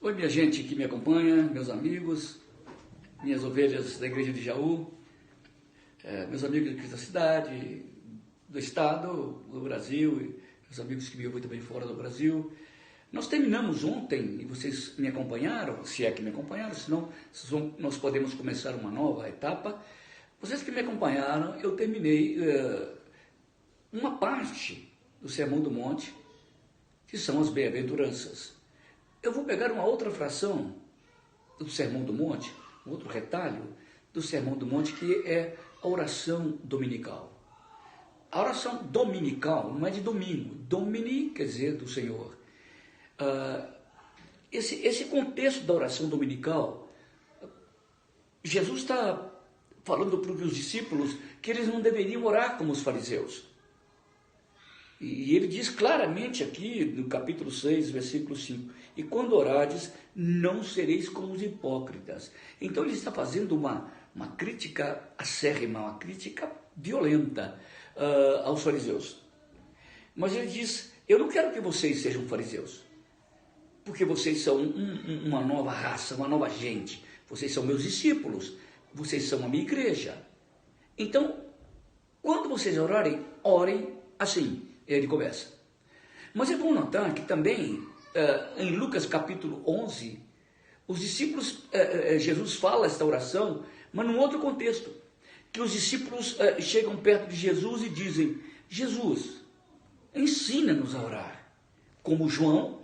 Oi, minha gente que me acompanha, meus amigos, minhas ovelhas da igreja de Jaú, meus amigos aqui da cidade, do estado, do Brasil, e meus amigos que me ouvem também fora do Brasil. Nós terminamos ontem, e vocês me acompanharam, se é que me acompanharam, senão nós podemos começar uma nova etapa. Vocês que me acompanharam, eu terminei uma parte do Sermão do Monte, que são as bem-aventuranças. Eu vou pegar uma outra fração do Sermão do Monte, um outro retalho do Sermão do Monte, que é a oração dominical. A oração dominical não é de domingo, domini quer dizer do Senhor. Esse contexto da oração dominical, Jesus está falando para os discípulos que eles não deveriam orar como os fariseus. E ele diz claramente aqui no capítulo 6, versículo 5, e quando orardes, não sereis como os hipócritas. Então ele está fazendo uma crítica acérrima, uma crítica violenta aos fariseus. Mas ele diz, eu não quero que vocês sejam fariseus, porque vocês são uma nova raça, uma nova gente. Vocês são meus discípulos, vocês são a minha igreja. Então, quando vocês orarem, orem assim. Ele começa. Mas é bom notar que também, em Lucas capítulo 11, os discípulos, Jesus fala esta oração, mas num outro contexto, que os discípulos chegam perto de Jesus e dizem, Jesus, ensina-nos a orar, como João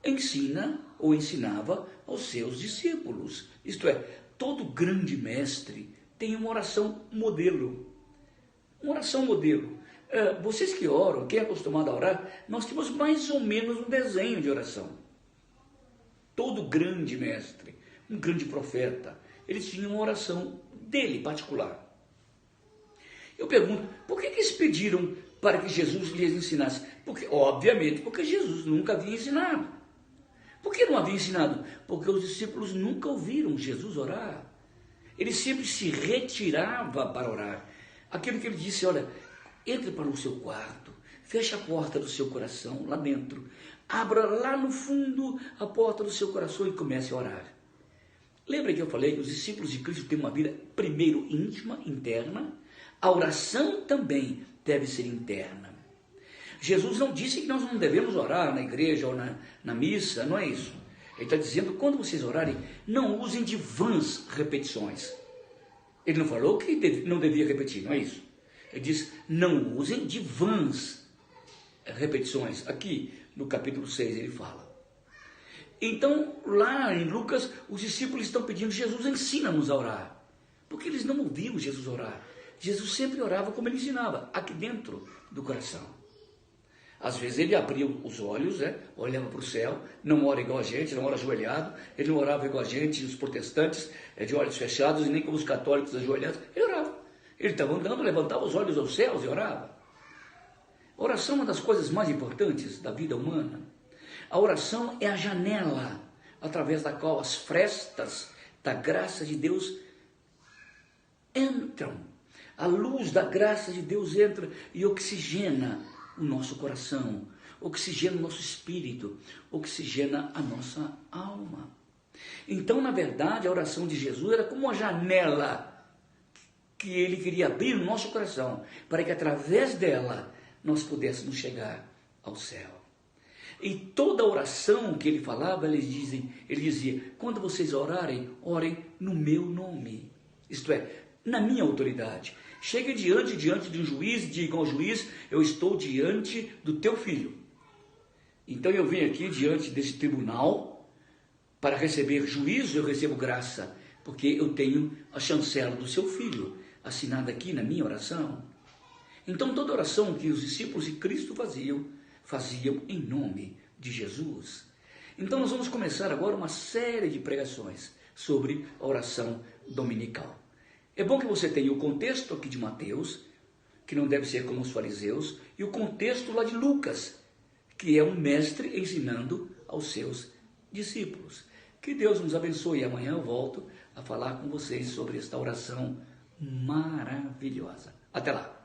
ensina ou ensinava aos seus discípulos. Isto é, todo grande mestre tem uma oração modelo. Uma oração modelo. Vocês que oram, quem é acostumado a orar, nós temos mais ou menos um desenho de oração. Todo grande mestre, um grande profeta, eles tinham uma oração dele, particular. Eu pergunto, por que eles pediram para que Jesus lhes ensinasse? Obviamente, porque Jesus nunca havia ensinado. Por que não havia ensinado? Porque os discípulos nunca ouviram Jesus orar. Ele sempre se retirava para orar. Aquilo que ele disse, olha, entre para o seu quarto, feche a porta do seu coração lá dentro, abra lá no fundo a porta do seu coração e comece a orar. Lembra que eu falei que os discípulos de Cristo têm uma vida primeiro íntima, interna? A oração também deve ser interna. Jesus não disse que nós não devemos orar na igreja ou na missa, não é isso. Ele está dizendo, quando vocês orarem, não usem de vãs repetições. Ele não falou que não devia repetir, não é isso. Ele diz, não usem de vãs repetições. Aqui, no capítulo 6, ele fala. Então, lá em Lucas, os discípulos estão pedindo, Jesus, ensina-nos a orar. Porque eles não ouviam Jesus orar. Jesus sempre orava como ele ensinava, aqui dentro do coração. Às vezes ele abria os olhos, olhava para o céu, não ora igual a gente, não ora ajoelhado. Ele não orava igual a gente, os protestantes, de olhos fechados, e nem como os católicos ajoelhados. Ele orava. Ele estava andando, levantava os olhos aos céus e orava. A oração é uma das coisas mais importantes da vida humana. A oração é a janela através da qual as frestas da graça de Deus entram. A luz da graça de Deus entra e oxigena o nosso coração, oxigena o nosso espírito, oxigena a nossa alma. Então, na verdade, a oração de Jesus era como uma janela que ele queria abrir no nosso coração, para que através dela nós pudéssemos chegar ao céu. E toda oração que ele falava, ele dizia, quando vocês orarem, orem no meu nome. Isto é, na minha autoridade. Chegue diante de um juiz e diga ao juiz, eu estou diante do teu filho. Então eu venho aqui diante desse tribunal para receber juízo, eu recebo graça, porque eu tenho a chancela do seu filho, assinada aqui na minha oração. Então toda oração que os discípulos de Cristo faziam em nome de Jesus. Então nós vamos começar agora uma série de pregações sobre a oração dominical. É bom que você tenha o contexto aqui de Mateus, que não deve ser como os fariseus, e o contexto lá de Lucas, que é um mestre ensinando aos seus discípulos. Que Deus nos abençoe e amanhã eu volto a falar com vocês sobre esta oração maravilhosa. Até lá!